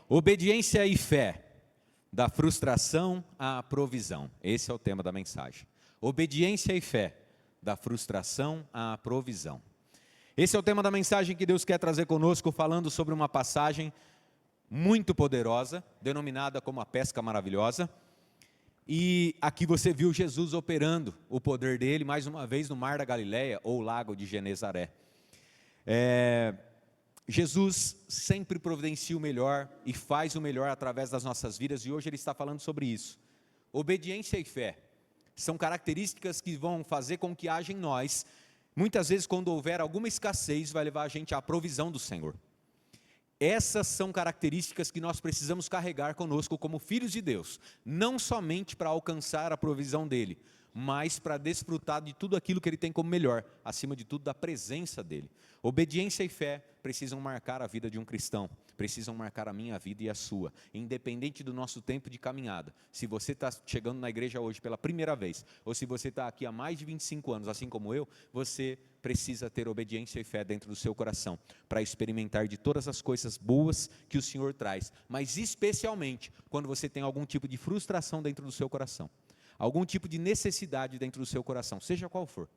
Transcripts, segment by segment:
Obediência e fé, da frustração à provisão. Esse é o tema da mensagem. Obediência e fé, da frustração à provisão. Esse é o tema da mensagem que Deus quer trazer conosco, falando sobre uma passagem muito poderosa, denominada como a pesca maravilhosa. E aqui você viu Jesus operando o poder dele, mais uma vez, no Mar da Galileia, ou Lago de Genezaré. Jesus sempre providencia o melhor e faz o melhor através das nossas vidas, e hoje ele está falando sobre isso. Obediência e fé são características que vão fazer com que haja em nós, muitas vezes quando houver alguma escassez, vai levar a gente à provisão do Senhor. Essas são características que nós precisamos carregar conosco como filhos de Deus, não somente para alcançar a provisão dele, mas para desfrutar de tudo aquilo que ele tem como melhor, acima de tudo da presença dele. Obediência e fé precisam marcar a vida de um cristão, precisam marcar a minha vida e a sua, independente do nosso tempo de caminhada. Se você está chegando na igreja hoje pela primeira vez, ou se você está aqui há mais de 25 anos, assim como eu, você precisa ter obediência e fé dentro do seu coração, para experimentar de todas as coisas boas que o Senhor traz, mas especialmente quando você tem algum tipo de frustração dentro do seu coração, algum tipo de necessidade dentro do seu coração, seja qual for,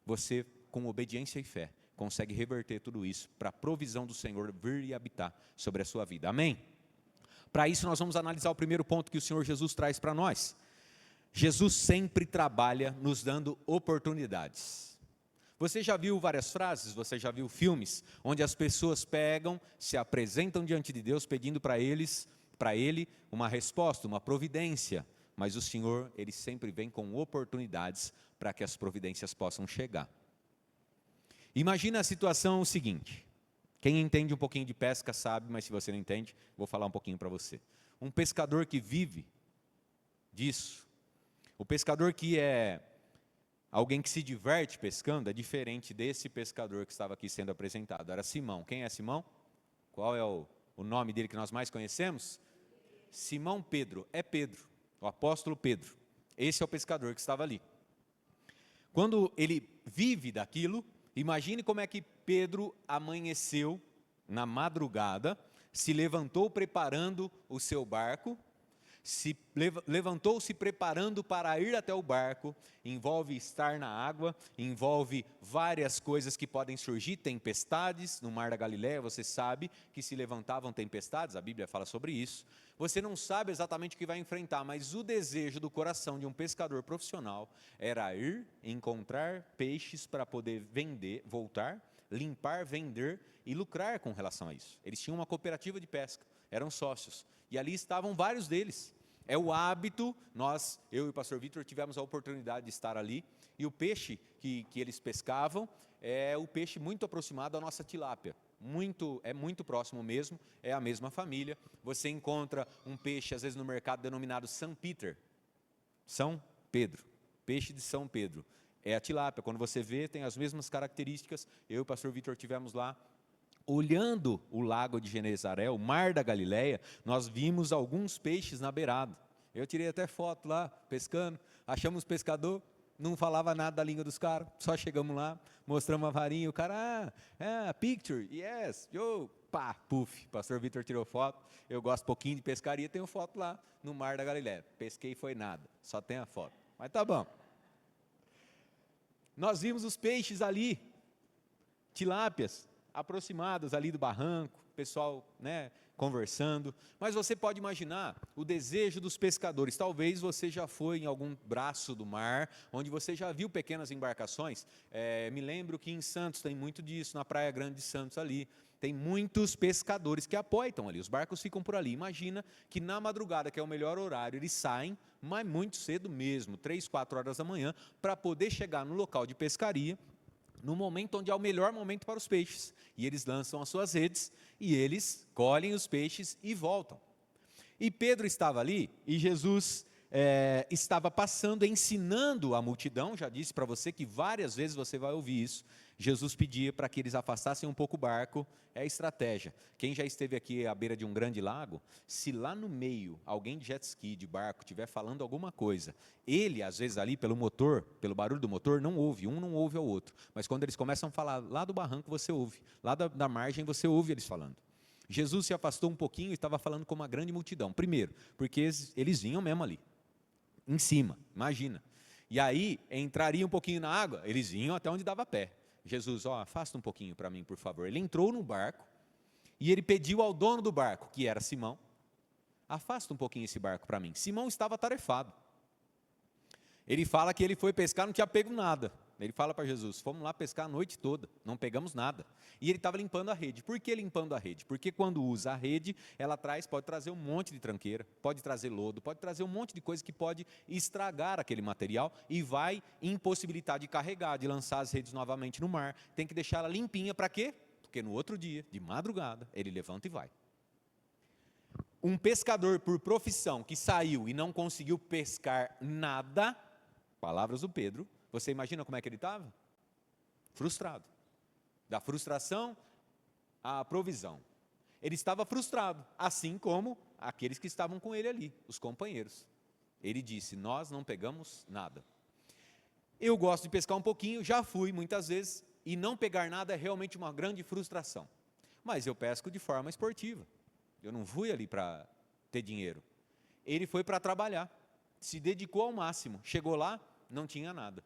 você com obediência e fé consegue reverter tudo isso para a provisão do Senhor vir e habitar sobre a sua vida, amém? Para isso nós vamos analisar o primeiro ponto que o Senhor Jesus traz para nós. Jesus sempre trabalha nos dando oportunidades. Você já viu várias frases, você já viu filmes, onde as pessoas pegam, se apresentam diante de Deus pedindo para ele uma resposta, uma providência, mas o Senhor, ele sempre vem com oportunidades para que as providências possam chegar. Imagina a situação seguinte, quem entende um pouquinho de pesca sabe, mas se você não entende, vou falar um pouquinho para você. Um pescador que vive disso, o pescador que é alguém que se diverte pescando, é diferente desse pescador que estava aqui sendo apresentado, era Simão. Quem é Simão? Qual é o nome dele que nós mais conhecemos? Simão Pedro, é Pedro, o apóstolo Pedro. Esse é o pescador que estava ali. Quando ele vive daquilo, imagine como é que Pedro amanheceu na madrugada, se levantou preparando o seu barco, levantou se preparando para ir até o barco, envolve estar na água, envolve várias coisas que podem surgir, tempestades, no Mar da Galileia você sabe que se levantavam tempestades, a Bíblia fala sobre isso, você não sabe exatamente o que vai enfrentar, mas o desejo do coração de um pescador profissional era ir, encontrar peixes para poder vender, voltar, limpar, vender e lucrar com relação a isso. Eles tinham uma cooperativa de pesca, eram sócios, e ali estavam vários deles. É o hábito, eu e o pastor Vitor tivemos a oportunidade de estar ali, e o peixe que eles pescavam é o peixe muito aproximado à nossa tilápia, é muito próximo mesmo, é a mesma família. Você encontra um peixe às vezes no mercado denominado São Pedro, peixe de São Pedro, é a tilápia, quando você vê tem as mesmas características. Eu e o pastor Vitor tivemos lá, olhando o lago de Genezaré, o Mar da Galileia, nós vimos alguns peixes na beirada. Eu tirei até foto lá, pescando, achamos pescador, não falava nada da língua dos caras, só chegamos lá, mostramos a varinha, o cara, picture, yes, yo, pá, puf, pastor Vitor tirou foto, eu gosto um pouquinho de pescaria, tenho foto lá no Mar da Galileia, pesquei foi nada, só tem a foto, mas tá bom. Nós vimos os peixes ali, tilápias, aproximadas ali do barranco, pessoal, conversando, mas você pode imaginar o desejo dos pescadores. Talvez você já foi em algum braço do mar, onde você já viu pequenas embarcações, me lembro que em Santos tem muito disso, na Praia Grande de Santos ali, tem muitos pescadores que aportam ali, os barcos ficam por ali. Imagina que na madrugada, que é o melhor horário, eles saem, mas muito cedo mesmo, 3, 4 horas da manhã, para poder chegar no local de pescaria, no momento onde é o melhor momento para os peixes, e eles lançam as suas redes, e eles colhem os peixes e voltam. E Pedro estava ali, e Jesus estava passando, ensinando a multidão, já disse para você que várias vezes você vai ouvir isso, Jesus pedia para que eles afastassem um pouco o barco, é a estratégia. Quem já esteve aqui à beira de um grande lago, se lá no meio alguém de jet ski, de barco, estiver falando alguma coisa, ele às vezes ali pelo motor, pelo barulho do motor, não ouve, um não ouve ao outro, mas quando eles começam a falar lá do barranco você ouve, lá da margem você ouve eles falando. Jesus se afastou um pouquinho e estava falando com uma grande multidão. Primeiro, porque eles vinham mesmo ali, em cima, imagina. E aí, entraria um pouquinho na água, eles vinham até onde dava pé. Jesus, afasta um pouquinho para mim, por favor. Ele entrou no barco e ele pediu ao dono do barco, que era Simão, afasta um pouquinho esse barco para mim. Simão estava atarefado. Ele fala que ele foi pescar, não tinha pego nada. Ele fala para Jesus, fomos lá pescar a noite toda, não pegamos nada. E ele estava limpando a rede. Por que limpando a rede? Porque quando usa a rede, ela pode trazer um monte de tranqueira, pode trazer lodo, pode trazer um monte de coisa que pode estragar aquele material e vai impossibilitar de carregar, de lançar as redes novamente no mar. Tem que deixar ela limpinha para quê? Porque no outro dia, de madrugada, ele levanta e vai. Um pescador por profissão que saiu e não conseguiu pescar nada, palavras do Pedro, você imagina como é que ele estava? Frustrado. Da frustração à provisão. Ele estava frustrado, assim como aqueles que estavam com ele ali, os companheiros. Ele disse, nós não pegamos nada. Eu gosto de pescar um pouquinho, já fui muitas vezes, e não pegar nada é realmente uma grande frustração. Mas eu pesco de forma esportiva. Eu não fui ali para ter dinheiro. Ele foi para trabalhar, se dedicou ao máximo. Chegou lá, não tinha nada.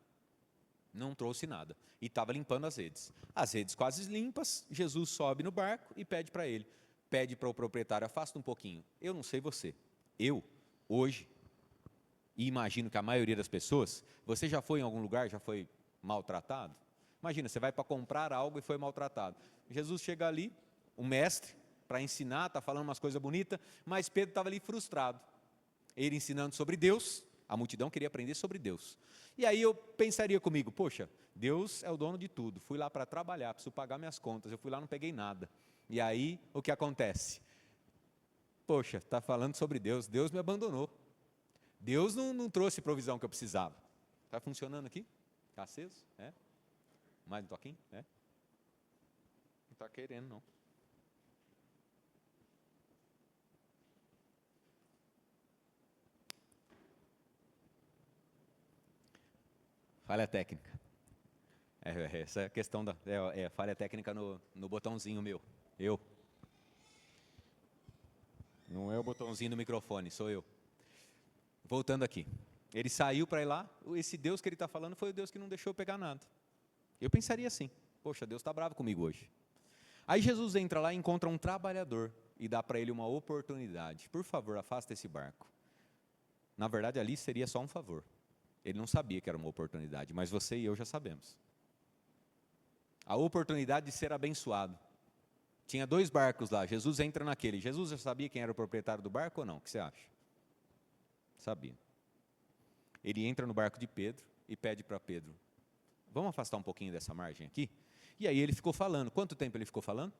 Não trouxe nada. E estava limpando as redes. As redes quase limpas, Jesus sobe no barco e pede para ele. Pede para o proprietário, afasta um pouquinho. Eu não sei você. Eu, hoje, e imagino que a maioria das pessoas, você já foi em algum lugar, já foi maltratado? Imagina, você vai para comprar algo e foi maltratado. Jesus chega ali, o mestre, para ensinar, está falando umas coisas bonitas, mas Pedro estava ali frustrado. Ele ensinando sobre Deus, a multidão queria aprender sobre Deus. E aí eu pensaria comigo, poxa, Deus é o dono de tudo, fui lá para trabalhar, preciso pagar minhas contas, eu fui lá, não peguei nada. E aí, o que acontece? Poxa, está falando sobre Deus, Deus me abandonou. Deus não trouxe provisão que eu precisava. Está funcionando aqui? Está aceso? É? Mais um toquinho? É? Não está querendo, não. Falha técnica. Essa é a questão da falha técnica no botãozinho meu. Não é o botãozinho do microfone, sou eu. Voltando aqui. Ele saiu para ir lá, esse Deus que ele está falando foi o Deus que não deixou eu pegar nada. Eu pensaria assim, poxa, Deus está bravo comigo hoje. Aí Jesus entra lá e encontra um trabalhador e dá para ele uma oportunidade. Por favor, afasta esse barco. Na verdade, ali seria só um favor. Ele não sabia que era uma oportunidade, mas você e eu já sabemos. A oportunidade de ser abençoado. Tinha 2 barcos lá, Jesus entra naquele. Jesus já sabia quem era o proprietário do barco ou não? O que você acha? Sabia. Ele entra no barco de Pedro e pede para Pedro, vamos afastar um pouquinho dessa margem aqui? E aí ele ficou falando. Quanto tempo ele ficou falando?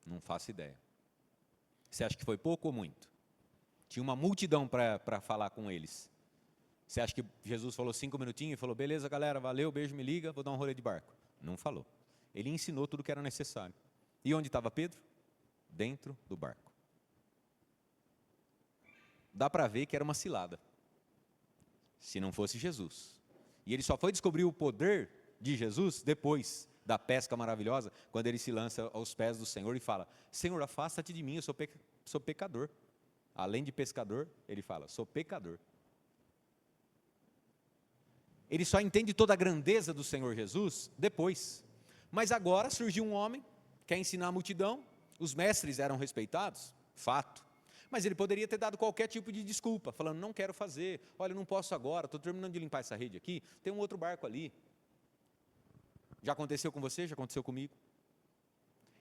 Não faço ideia. Você acha que foi pouco ou muito? Tinha uma multidão para falar com eles. Você acha que Jesus falou 5 minutinhos e falou, beleza galera, valeu, beijo, me liga, vou dar um rolê de barco? Não falou. Ele ensinou tudo o que era necessário. E onde estava Pedro? Dentro do barco. Dá para ver que era uma cilada. Se não fosse Jesus. E ele só foi descobrir o poder de Jesus depois da pesca maravilhosa, quando ele se lança aos pés do Senhor e fala, Senhor, afasta-te de mim, eu sou pecador. Além de pescador, ele fala, sou pecador. Ele só entende toda a grandeza do Senhor Jesus depois. Mas agora surgiu um homem, quer ensinar a multidão, os mestres eram respeitados, fato. Mas ele poderia ter dado qualquer tipo de desculpa, falando, não quero fazer, olha, não posso agora, estou terminando de limpar essa rede aqui, tem um outro barco ali. Já aconteceu com você? Já aconteceu comigo?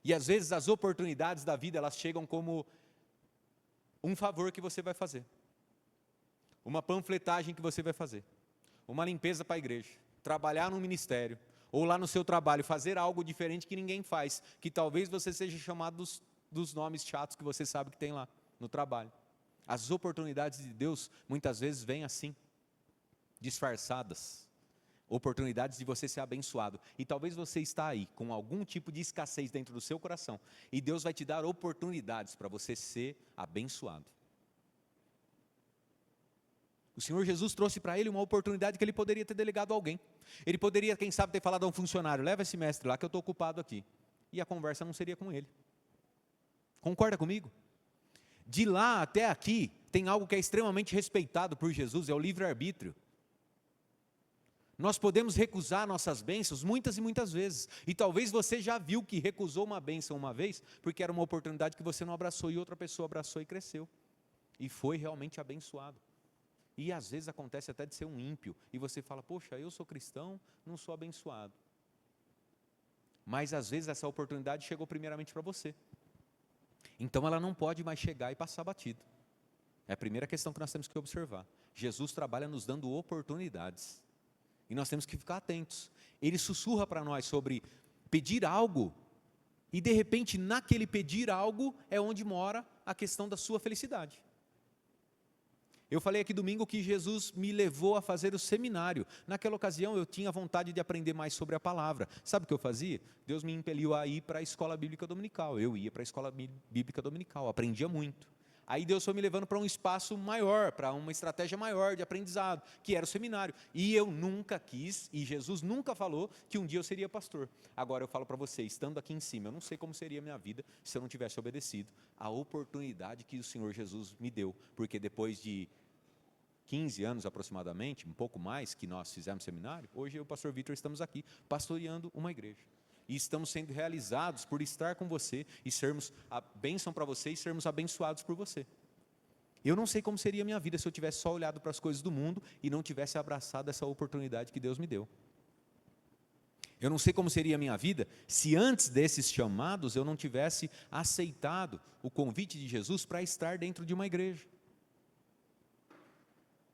E às vezes as oportunidades da vida, elas chegam como um favor que você vai fazer. Uma panfletagem que você vai fazer. Uma limpeza para a igreja. Trabalhar num ministério. Ou lá no seu trabalho, fazer algo diferente que ninguém faz. Que talvez você seja chamado dos nomes chatos que você sabe que tem lá no trabalho. As oportunidades de Deus, muitas vezes, vêm assim. Disfarçadas. Oportunidades de você ser abençoado. E talvez você está aí com algum tipo de escassez dentro do seu coração. E Deus vai te dar oportunidades para você ser abençoado. O Senhor Jesus trouxe para ele uma oportunidade que ele poderia ter delegado a alguém. Ele poderia, quem sabe, ter falado a um funcionário, leva esse mestre lá que eu estou ocupado aqui. e a conversa não seria com ele. Concorda comigo? De lá até aqui, tem algo que é extremamente respeitado por Jesus, é o livre-arbítrio. Nós podemos recusar nossas bênçãos muitas e muitas vezes. E talvez você já viu que recusou uma bênção uma vez, porque era uma oportunidade que você não abraçou e outra pessoa abraçou e cresceu. E foi realmente abençoado. E às vezes acontece até de ser um ímpio. E você fala, poxa, eu sou cristão, não sou abençoado. Mas às vezes essa oportunidade chegou primeiramente para você. Então ela não pode mais chegar e passar batido. É a primeira questão que nós temos que observar. Jesus trabalha nos dando oportunidades. E nós temos que ficar atentos. Ele sussurra para nós sobre pedir algo. E de repente, naquele pedir algo, é onde mora a questão da sua felicidade. Eu falei aqui domingo que Jesus me levou a fazer o seminário. Naquela ocasião eu tinha vontade de aprender mais sobre a palavra. Sabe o que eu fazia? Deus me impeliu a ir para a escola bíblica dominical. Eu ia para a escola bíblica dominical, aprendia muito. Aí Deus foi me levando para um espaço maior, para uma estratégia maior de aprendizado, que era o seminário. E eu nunca quis, e Jesus nunca falou que um dia eu seria pastor. Agora eu falo para você, estando aqui em cima, eu não sei como seria a minha vida se eu não tivesse obedecido a oportunidade que o Senhor Jesus me deu. Porque depois de 15 anos aproximadamente, um pouco mais, que nós fizemos seminário, hoje eu e o pastor Vitor estamos aqui, pastoreando uma igreja. E estamos sendo realizados por estar com você e sermos a bênção para você e sermos abençoados por você. Eu não sei como seria a minha vida se eu tivesse só olhado para as coisas do mundo e não tivesse abraçado essa oportunidade que Deus me deu. Eu não sei como seria a minha vida se antes desses chamados eu não tivesse aceitado o convite de Jesus para estar dentro de uma igreja.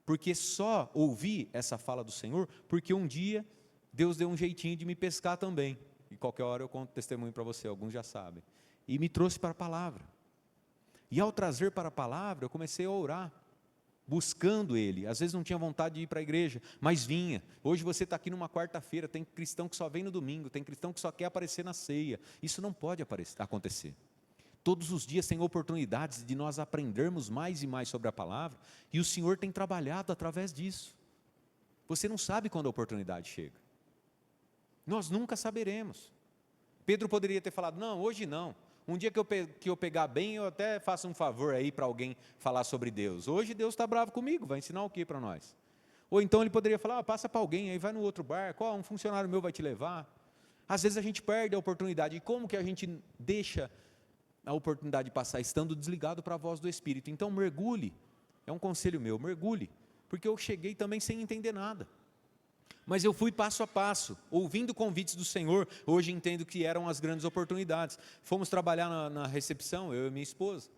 Porque só ouvi essa fala do Senhor, porque um dia Deus deu um jeitinho de me pescar também. E qualquer hora eu conto testemunho para você, alguns já sabem. E me trouxe para a palavra. E ao trazer para a palavra, eu comecei a orar, buscando Ele. Às vezes não tinha vontade de ir para a igreja, mas vinha. Hoje você está aqui numa quarta-feira, tem cristão que só vem no domingo, tem cristão que só quer aparecer na ceia. Isso não pode acontecer. Todos os dias tem oportunidades de nós aprendermos mais e mais sobre a palavra, e o Senhor tem trabalhado através disso. Você não sabe quando a oportunidade chega. Nós nunca saberemos. Pedro poderia ter falado, não, hoje não. Um dia que eu pegar bem, eu até faço um favor aí para alguém falar sobre Deus. Hoje Deus está bravo comigo, vai ensinar o que para nós? Ou então ele poderia falar, passa para alguém, aí vai no outro barco, um funcionário meu vai te levar. Às vezes a gente perde a oportunidade. E como que a gente deixa a oportunidade de passar, estando desligado para a voz do Espírito? Então mergulhe, é um conselho meu, mergulhe, porque eu cheguei também sem entender nada, mas eu fui passo a passo, ouvindo convites do Senhor. Hoje entendo que eram as grandes oportunidades. Fomos trabalhar na recepção, eu e minha esposa,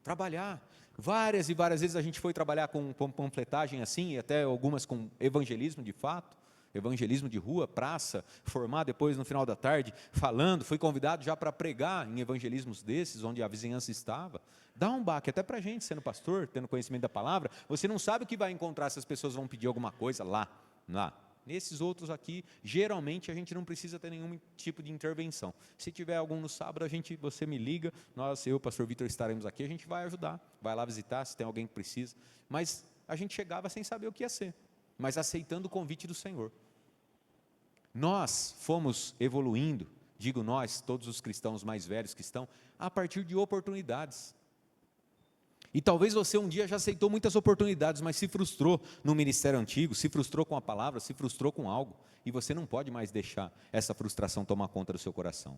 trabalhar, várias e várias vezes a gente foi trabalhar com panfletagem assim, e até algumas com evangelismo de fato, evangelismo de rua, praça, formar depois no final da tarde, falando, fui convidado já para pregar em evangelismos desses, onde a vizinhança estava. Dá um baque, até para a gente, sendo pastor, tendo conhecimento da palavra, você não sabe o que vai encontrar se as pessoas vão pedir alguma coisa lá. Nesses outros aqui, geralmente a gente não precisa ter nenhum tipo de intervenção. Se tiver algum no sábado, você me liga, eu e o pastor Vitor estaremos aqui, a gente vai ajudar, vai lá visitar se tem alguém que precisa. Mas a gente chegava sem saber o que ia ser, mas aceitando o convite do Senhor. Nós fomos evoluindo, digo nós, todos os cristãos mais velhos que estão, a partir de oportunidades. E talvez você um dia já aceitou muitas oportunidades, mas se frustrou no ministério antigo, se frustrou com a palavra, se frustrou com algo, e você não pode mais deixar essa frustração tomar conta do seu coração.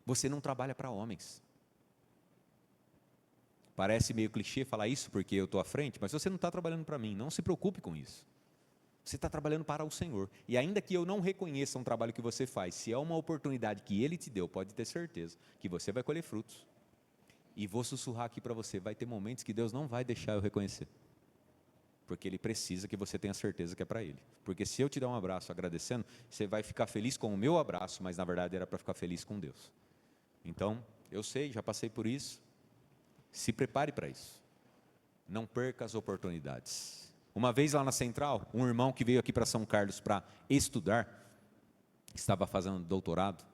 Você não trabalha para homens. Parece meio clichê falar isso porque eu estou à frente, mas você não está trabalhando para mim, não se preocupe com isso. Você está trabalhando para o Senhor. E ainda que eu não reconheça um trabalho que você faz, se é uma oportunidade que Ele te deu, pode ter certeza que você vai colher frutos. E vou sussurrar aqui para você, vai ter momentos que Deus não vai deixar eu reconhecer. Porque Ele precisa que você tenha certeza que é para Ele. Porque se eu te dar um abraço agradecendo, você vai ficar feliz com o meu abraço, mas na verdade era para ficar feliz com Deus. Então, eu sei, já passei por isso. Se prepare para isso. Não perca as oportunidades. Uma vez lá na Central, um irmão que veio aqui para São Carlos para estudar, estava fazendo doutorado,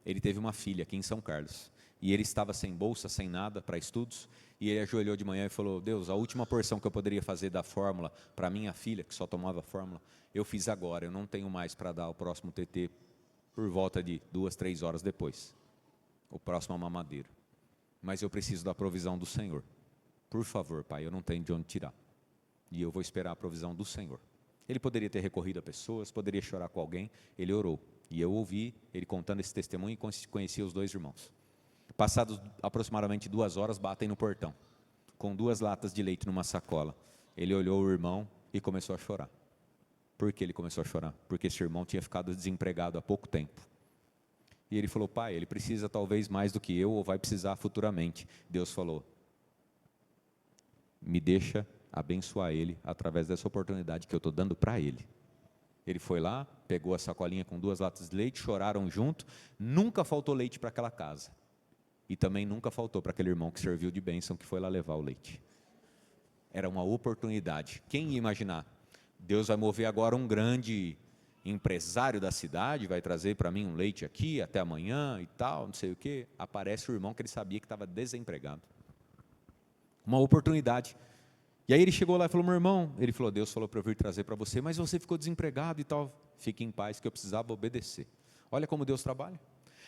ele teve uma filha aqui em São Carlos. E ele estava sem bolsa, sem nada para estudos, e ele ajoelhou de manhã e falou, Deus, a última porção que eu poderia fazer da fórmula para minha filha, que só tomava fórmula, eu fiz agora, eu não tenho mais para dar ao próximo TT por volta de 2, 3 horas depois. O próximo mamadeiro. Mas eu preciso da provisão do Senhor. Por favor, pai, eu não tenho de onde tirar. E eu vou esperar a provisão do Senhor. Ele poderia ter recorrido a pessoas, poderia chorar com alguém, ele orou. E eu ouvi ele contando esse testemunho e conheci os 2 irmãos. Passados aproximadamente 2 horas, batem no portão, com 2 latas de leite numa sacola. Ele olhou o irmão e começou a chorar. Por que ele começou a chorar? Porque esse irmão tinha ficado desempregado há pouco tempo. E ele falou, pai, ele precisa talvez mais do que eu, ou vai precisar futuramente. Deus falou, me deixa abençoar ele através dessa oportunidade que eu estou dando para ele. Ele foi lá, pegou a sacolinha com 2 latas de leite, choraram junto, nunca faltou leite para aquela casa. E também nunca faltou para aquele irmão que serviu de bênção, que foi lá levar o leite. Era uma oportunidade. Quem ia imaginar? Deus vai mover agora um grande empresário da cidade, vai trazer para mim um leite aqui, até amanhã e tal, não sei o quê. Aparece o irmão que ele sabia que estava desempregado. Uma oportunidade. E aí ele chegou lá e falou, meu irmão, ele falou, Deus falou para eu vir trazer para você, mas você ficou desempregado e tal. Fique em paz que eu precisava obedecer. Olha como Deus trabalha.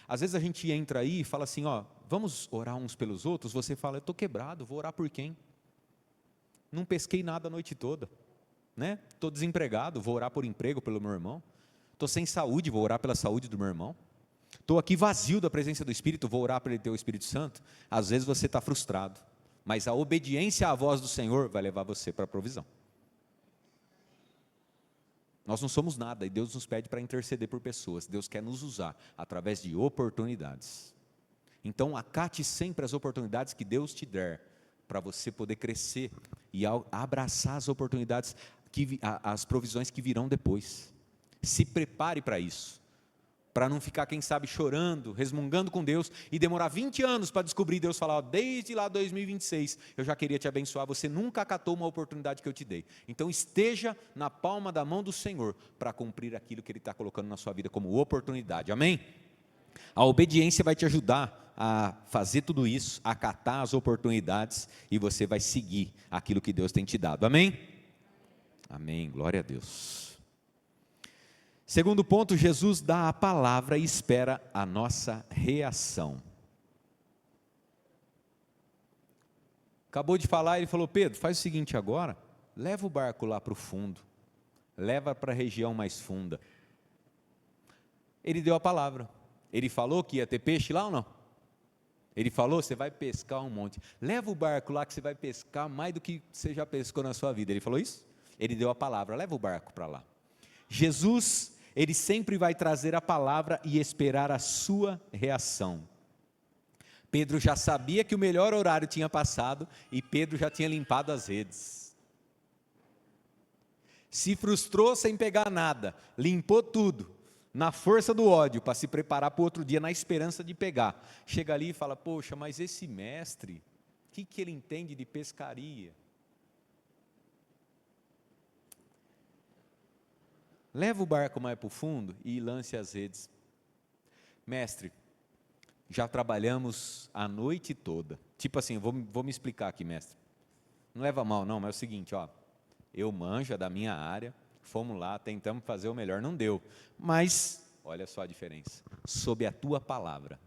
Às vezes a gente entra aí e fala assim, ó, vamos orar uns pelos outros. Você fala, eu estou quebrado, vou orar por quem? Não pesquei nada a noite toda, né? Estou desempregado, vou orar por emprego pelo meu irmão. Estou sem saúde, vou orar pela saúde do meu irmão. Estou aqui vazio da presença do Espírito, vou orar para ele ter o Espírito Santo. Às vezes você está frustrado, mas a obediência à voz do Senhor vai levar você para a provisão. Nós não somos nada e Deus nos pede para interceder por pessoas. Deus quer nos usar através de oportunidades. Então acate sempre as oportunidades que Deus te der para você poder crescer e abraçar as oportunidades, as provisões que virão depois. Se prepare para isso, para não ficar, quem sabe, chorando, resmungando com Deus e demorar 20 anos para descobrir Deus falar, ó, desde lá 2026, eu já queria te abençoar, você nunca acatou uma oportunidade que eu te dei. Então esteja na palma da mão do Senhor para cumprir aquilo que Ele está colocando na sua vida como oportunidade, amém? A obediência vai te ajudar a fazer tudo isso, a acatar as oportunidades e você vai seguir aquilo que Deus tem te dado, amém? Amém, glória a Deus. Segundo ponto, Jesus dá a palavra e espera a nossa reação. Acabou de falar, ele falou, Pedro, faz o seguinte agora, leva o barco lá para o fundo, leva para a região mais funda. Ele deu a palavra, ele falou que ia ter peixe lá ou não? Ele falou, você vai pescar um monte, leva o barco lá que você vai pescar mais do que você já pescou na sua vida. Ele falou isso? Ele deu a palavra, leva o barco para lá. Jesus, ele sempre vai trazer a palavra e esperar a sua reação. Pedro já sabia que o melhor horário tinha passado e Pedro já tinha limpado as redes. Se frustrou sem pegar nada, limpou tudo, na força do ódio, para se preparar para o outro dia, na esperança de pegar. Chega ali e fala, poxa, mas esse mestre, o que ele entende de pescaria? Leva o barco mais para o fundo e lance as redes. Mestre, já trabalhamos a noite toda. Tipo assim, vou me explicar aqui, mestre. Não leva mal não, mas é o seguinte, ó, eu manjo da minha área, fomos lá, tentamos fazer o melhor, não deu. Mas, olha só a diferença, sob a tua palavra,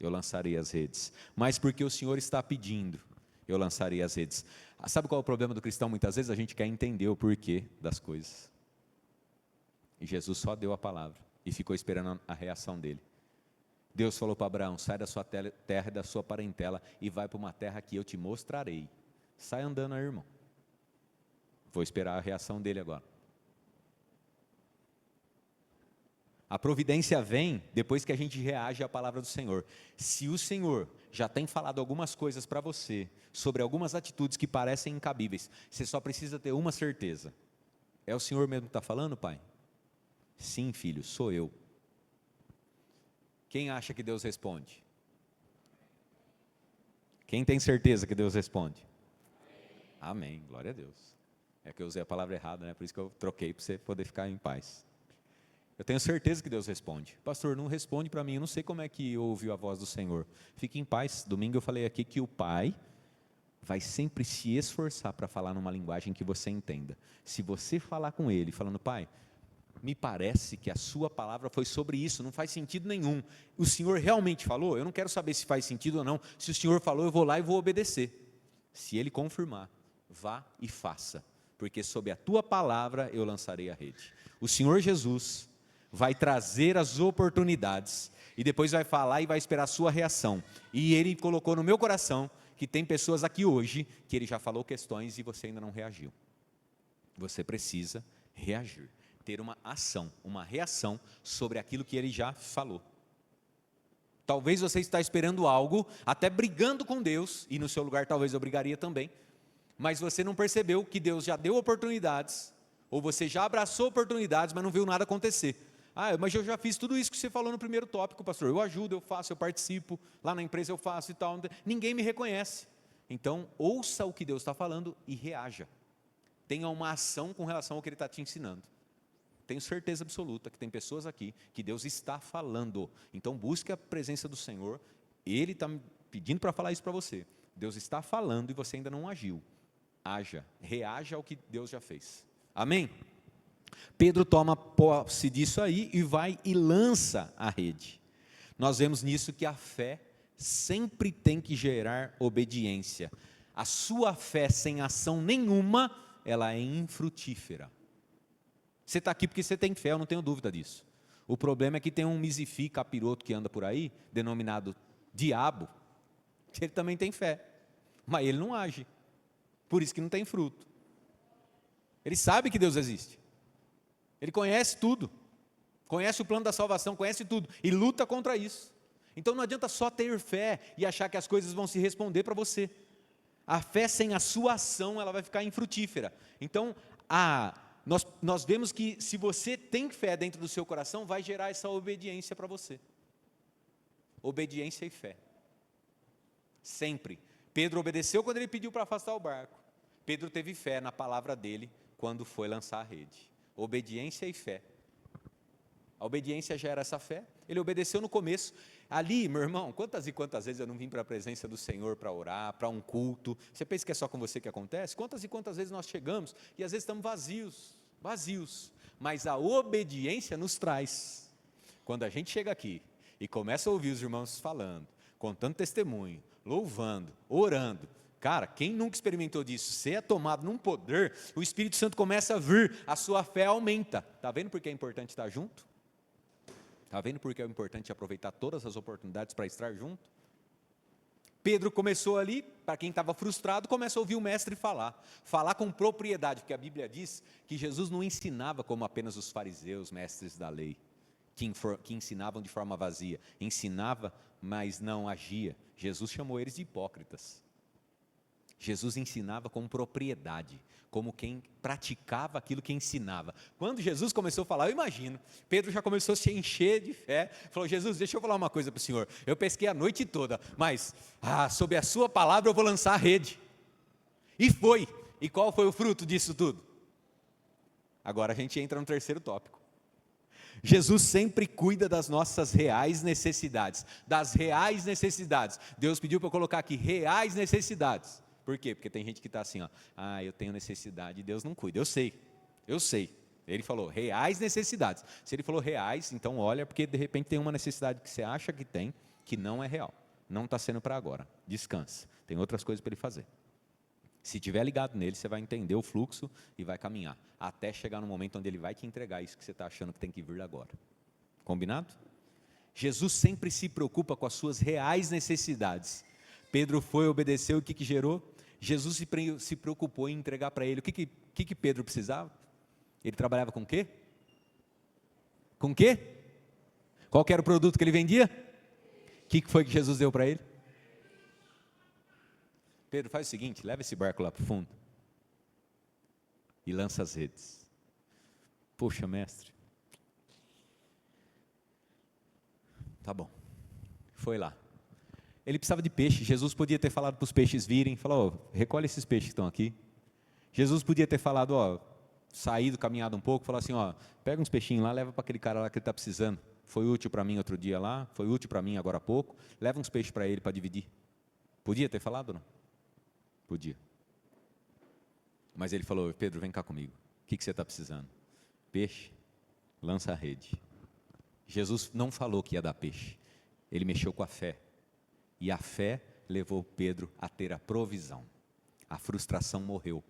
eu lançarei as redes. Mas porque o Senhor está pedindo, eu lançarei as redes. Sabe qual é o problema do cristão? Muitas vezes a gente quer entender o porquê das coisas. E Jesus só deu a palavra e ficou esperando a reação dele. Deus falou para Abraão, sai da sua terra e da sua parentela e vai para uma terra que eu te mostrarei. Sai andando aí, irmão. Vou esperar a reação dele agora. A providência vem depois que a gente reage à palavra do Senhor. Se o Senhor já tem falado algumas coisas para você, sobre algumas atitudes que parecem incabíveis, você só precisa ter uma certeza. É o Senhor mesmo que está falando, pai? Sim, filho, sou eu. Quem acha que Deus responde? Quem tem certeza que Deus responde? Amém, glória a Deus. É que eu usei a palavra errada, né? Por isso que eu troquei, para você poder ficar em paz. Eu tenho certeza que Deus responde. Pastor, não responde para mim, eu não sei como é que ouviu a voz do Senhor. Fique em paz. Domingo eu falei aqui que o Pai vai sempre se esforçar para falar numa linguagem que você entenda. Se você falar com Ele, falando, Pai, me parece que a sua palavra foi sobre isso, não faz sentido nenhum. O Senhor realmente falou? Eu não quero saber se faz sentido ou não. Se o Senhor falou, eu vou lá e vou obedecer. Se Ele confirmar, vá e faça, porque sob a tua palavra eu lançarei a rede. O Senhor Jesus vai trazer as oportunidades, e depois vai falar e vai esperar a sua reação. E Ele colocou no meu coração que tem pessoas aqui hoje, que Ele já falou questões e você ainda não reagiu. Você precisa reagir, ter uma ação, uma reação sobre aquilo que Ele já falou. Talvez você está esperando algo, até brigando com Deus, e no seu lugar talvez eu brigaria também, mas você não percebeu que Deus já deu oportunidades, ou você já abraçou oportunidades, mas não viu nada acontecer. Mas eu já fiz tudo isso que você falou no primeiro tópico, pastor. Eu ajudo, eu faço, eu participo, lá na empresa eu faço e tal. Ninguém me reconhece. Então, ouça o que Deus está falando e reaja. Tenha uma ação com relação ao que Ele está te ensinando. Tenho certeza absoluta que tem pessoas aqui que Deus está falando. Então, busque a presença do Senhor. Ele está me pedindo para falar isso para você. Deus está falando e você ainda não agiu. Haja, reaja ao que Deus já fez. Amém? Pedro toma posse disso aí e vai e lança a rede. Nós vemos nisso que a fé sempre tem que gerar obediência. A sua fé sem ação nenhuma, ela é infrutífera. Você está aqui porque você tem fé, eu não tenho dúvida disso. O problema é que tem um misifi capiroto que anda por aí, denominado diabo, que ele também tem fé, mas ele não age. Por isso que não tem fruto. Ele sabe que Deus existe. Ele conhece tudo. Conhece o plano da salvação, conhece tudo. E luta contra isso. Então não adianta só ter fé e achar que as coisas vão se responder para você. A fé sem a sua ação, ela vai ficar infrutífera. Então, nós vemos que se você tem fé dentro do seu coração, vai gerar essa obediência para você. Obediência e fé. Sempre. Pedro obedeceu quando ele pediu para afastar o barco. Pedro teve fé na palavra dele quando foi lançar a rede. Obediência e fé. A obediência gera essa fé. Ele obedeceu no começo. Ali, meu irmão, quantas e quantas vezes eu não vim para a presença do Senhor para orar, para um culto? Você pensa que é só com você que acontece? Quantas e quantas vezes nós chegamos e às vezes estamos vazios. Mas a obediência nos traz. Quando a gente chega aqui e começa a ouvir os irmãos falando, contando testemunho, louvando, orando, cara, quem nunca experimentou disso? Você é tomado num poder, o Espírito Santo começa a vir, a sua fé aumenta. Está vendo por que é importante estar junto? Está vendo por que é importante aproveitar todas as oportunidades para estar junto? Pedro começou ali, para quem estava frustrado, começa a ouvir o mestre falar com propriedade, porque a Bíblia diz que Jesus não ensinava como apenas os fariseus, mestres da lei, que ensinavam de forma vazia, ensinava, mas não agia. Jesus chamou eles de hipócritas. Jesus ensinava com propriedade, como quem praticava aquilo que ensinava. Quando Jesus começou a falar, eu imagino, Pedro já começou a se encher de fé, falou, Jesus, deixa eu falar uma coisa para o Senhor, eu pesquei a noite toda, mas, sob a sua palavra eu vou lançar a rede. E foi, e qual foi o fruto disso tudo? Agora a gente entra no terceiro tópico. Jesus sempre cuida das nossas reais necessidades, Deus pediu para eu colocar aqui, reais necessidades. Por quê? Porque tem gente que está assim, eu tenho necessidade e Deus não cuida. Eu sei. Ele falou reais necessidades. Se ele falou reais, então olha, porque de repente tem uma necessidade que você acha que tem, que não é real. Não está sendo para agora. Descansa. Tem outras coisas para ele fazer. Se estiver ligado nele, você vai entender o fluxo e vai caminhar. Até chegar no momento onde ele vai te entregar isso que você está achando que tem que vir agora. Combinado? Jesus sempre se preocupa com as suas reais necessidades. Pedro foi, obedeceu, o que gerou? Jesus se preocupou em entregar para ele. O que Pedro precisava? Ele trabalhava com o quê? Com o quê? Qual que era o produto que ele vendia? O que foi que Jesus deu para ele? Pedro, faz o seguinte, leva esse barco lá para o fundo e lança as redes. Poxa, mestre. Tá bom. Foi lá. Ele precisava de peixe. Jesus podia ter falado para os peixes virem, falou, recolhe esses peixes que estão aqui. Jesus podia ter falado, saído, caminhado um pouco, falar assim, pega uns peixinhos lá, leva para aquele cara lá que ele está precisando. Foi útil para mim outro dia lá, foi útil para mim agora há pouco, leva uns peixes para ele para dividir. Podia ter falado ou não? Podia. Mas ele falou, Pedro, vem cá comigo. O que você está precisando? Peixe? lança a rede. Jesus não falou que ia dar peixe, ele mexeu com a fé, e a fé levou Pedro a ter a provisão. A frustração morreu,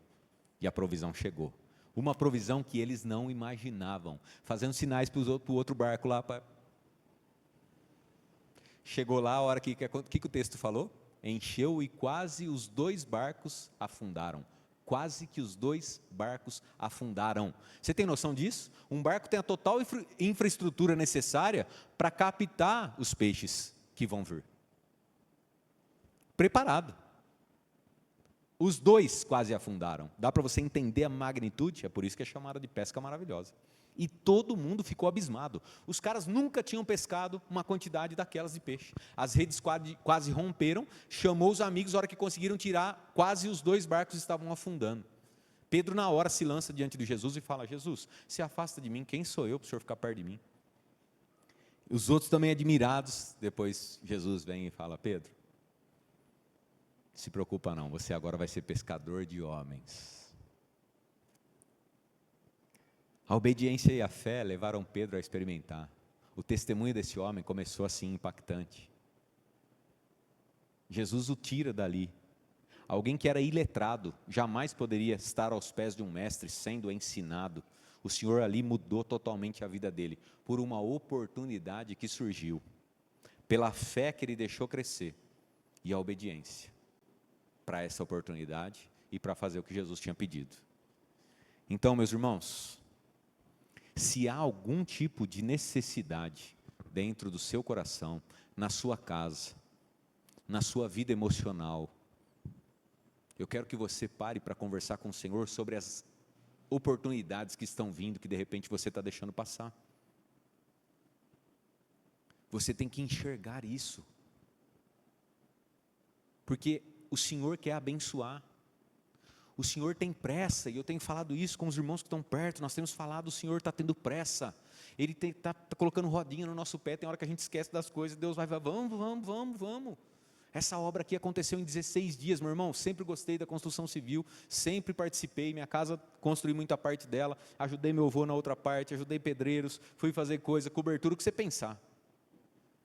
e a provisão chegou. Uma provisão que eles não imaginavam, fazendo sinais para o outro barco lá. Chegou lá, a hora que o texto falou? Encheu e quase os 2 barcos afundaram. Quase que os 2 barcos afundaram. Você tem noção disso? Um barco tem a total infraestrutura necessária para captar os peixes que vão vir. Preparado. Os 2 quase afundaram. Dá para você entender a magnitude? É por isso que é chamada de pesca maravilhosa. E todo mundo ficou abismado. Os caras nunca tinham pescado uma quantidade daquelas de peixe. As redes quase romperam, chamou os amigos, a hora que conseguiram tirar, quase os 2 barcos estavam afundando. Pedro na hora se lança diante de Jesus e fala: Jesus, se afasta de mim, quem sou eu para o Senhor ficar perto de mim? Os outros também admirados, depois Jesus vem e fala: Pedro, se preocupa não, você agora vai ser pescador de homens. A obediência e a fé levaram Pedro a experimentar. O testemunho desse homem começou assim, impactante. Jesus o tira dali. Alguém que era iletrado, jamais poderia estar aos pés de um mestre sendo ensinado. O Senhor ali mudou totalmente a vida dele, por uma oportunidade que surgiu, pela fé que ele deixou crescer, e a obediência para essa oportunidade e para fazer o que Jesus tinha pedido. Então, meus irmãos, se há algum tipo de necessidade dentro do seu coração, na sua casa, na sua vida emocional, eu quero que você pare para conversar com o Senhor sobre as oportunidades que estão vindo, que de repente você está deixando passar. Você tem que enxergar isso, porque o Senhor quer abençoar. O Senhor tem pressa, e eu tenho falado isso com os irmãos que estão perto, nós temos falado, o Senhor está tendo pressa, Ele está colocando rodinha no nosso pé, tem hora que a gente esquece das coisas, Deus vai, vamos. Essa obra aqui aconteceu em 16 dias, meu irmão, sempre gostei da construção civil, sempre participei, minha casa construí muita parte dela, ajudei meu avô na outra parte, ajudei pedreiros, fui fazer coisa, cobertura, o que você pensar.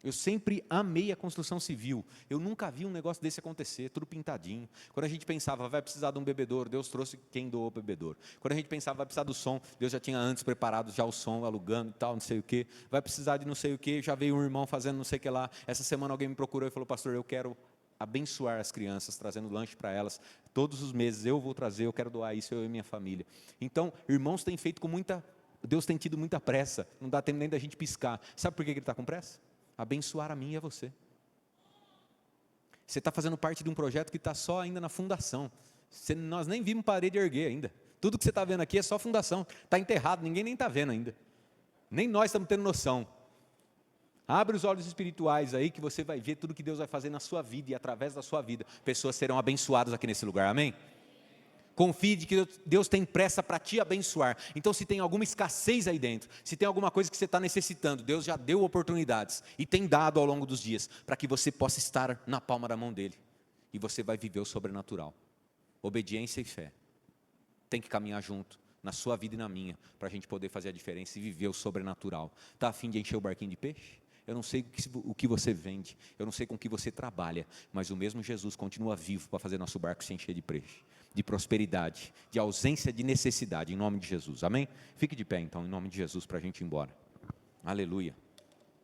Eu sempre amei a construção civil, eu nunca vi um negócio desse acontecer, tudo pintadinho. Quando a gente pensava, vai precisar de um bebedouro, Deus trouxe quem doou o bebedouro. Quando a gente pensava, vai precisar do som, Deus já tinha antes preparado já o som, alugando e tal, não sei o quê. Vai precisar de não sei o quê, já veio um irmão fazendo não sei o que lá. Essa semana alguém me procurou e falou: pastor, eu quero abençoar as crianças, trazendo lanche para elas. Todos os meses eu vou trazer, eu quero doar isso, eu e minha família. Então, irmãos têm feito com muita... Deus tem tido muita pressa, não dá tempo nem da gente piscar. Sabe por que Ele está com pressa? Abençoar a mim e a você. Você está fazendo parte de um projeto que está só ainda na fundação. Nós nem vimos parede erguer ainda. Tudo que você está vendo aqui é só fundação. Está enterrado, ninguém nem está vendo ainda. Nem nós estamos tendo noção. Abre os olhos espirituais aí que você vai ver tudo que Deus vai fazer na sua vida e através da sua vida. Pessoas serão abençoadas aqui nesse lugar, amém? Confie de que Deus tem pressa para te abençoar. Então, se tem alguma escassez aí dentro, se tem alguma coisa que você está necessitando, Deus já deu oportunidades e tem dado ao longo dos dias, para que você possa estar na palma da mão dEle. E você vai viver o sobrenatural. Obediência e fé. Tem que caminhar junto, na sua vida e na minha, para a gente poder fazer a diferença e viver o sobrenatural. Está a fim de encher o barquinho de peixe? Eu não sei o que você vende, eu não sei com o que você trabalha, mas o mesmo Jesus continua vivo para fazer nosso barco se encher de peixe, de prosperidade, de ausência de necessidade, em nome de Jesus, amém? Fique de pé então, em nome de Jesus, para a gente ir embora. Aleluia.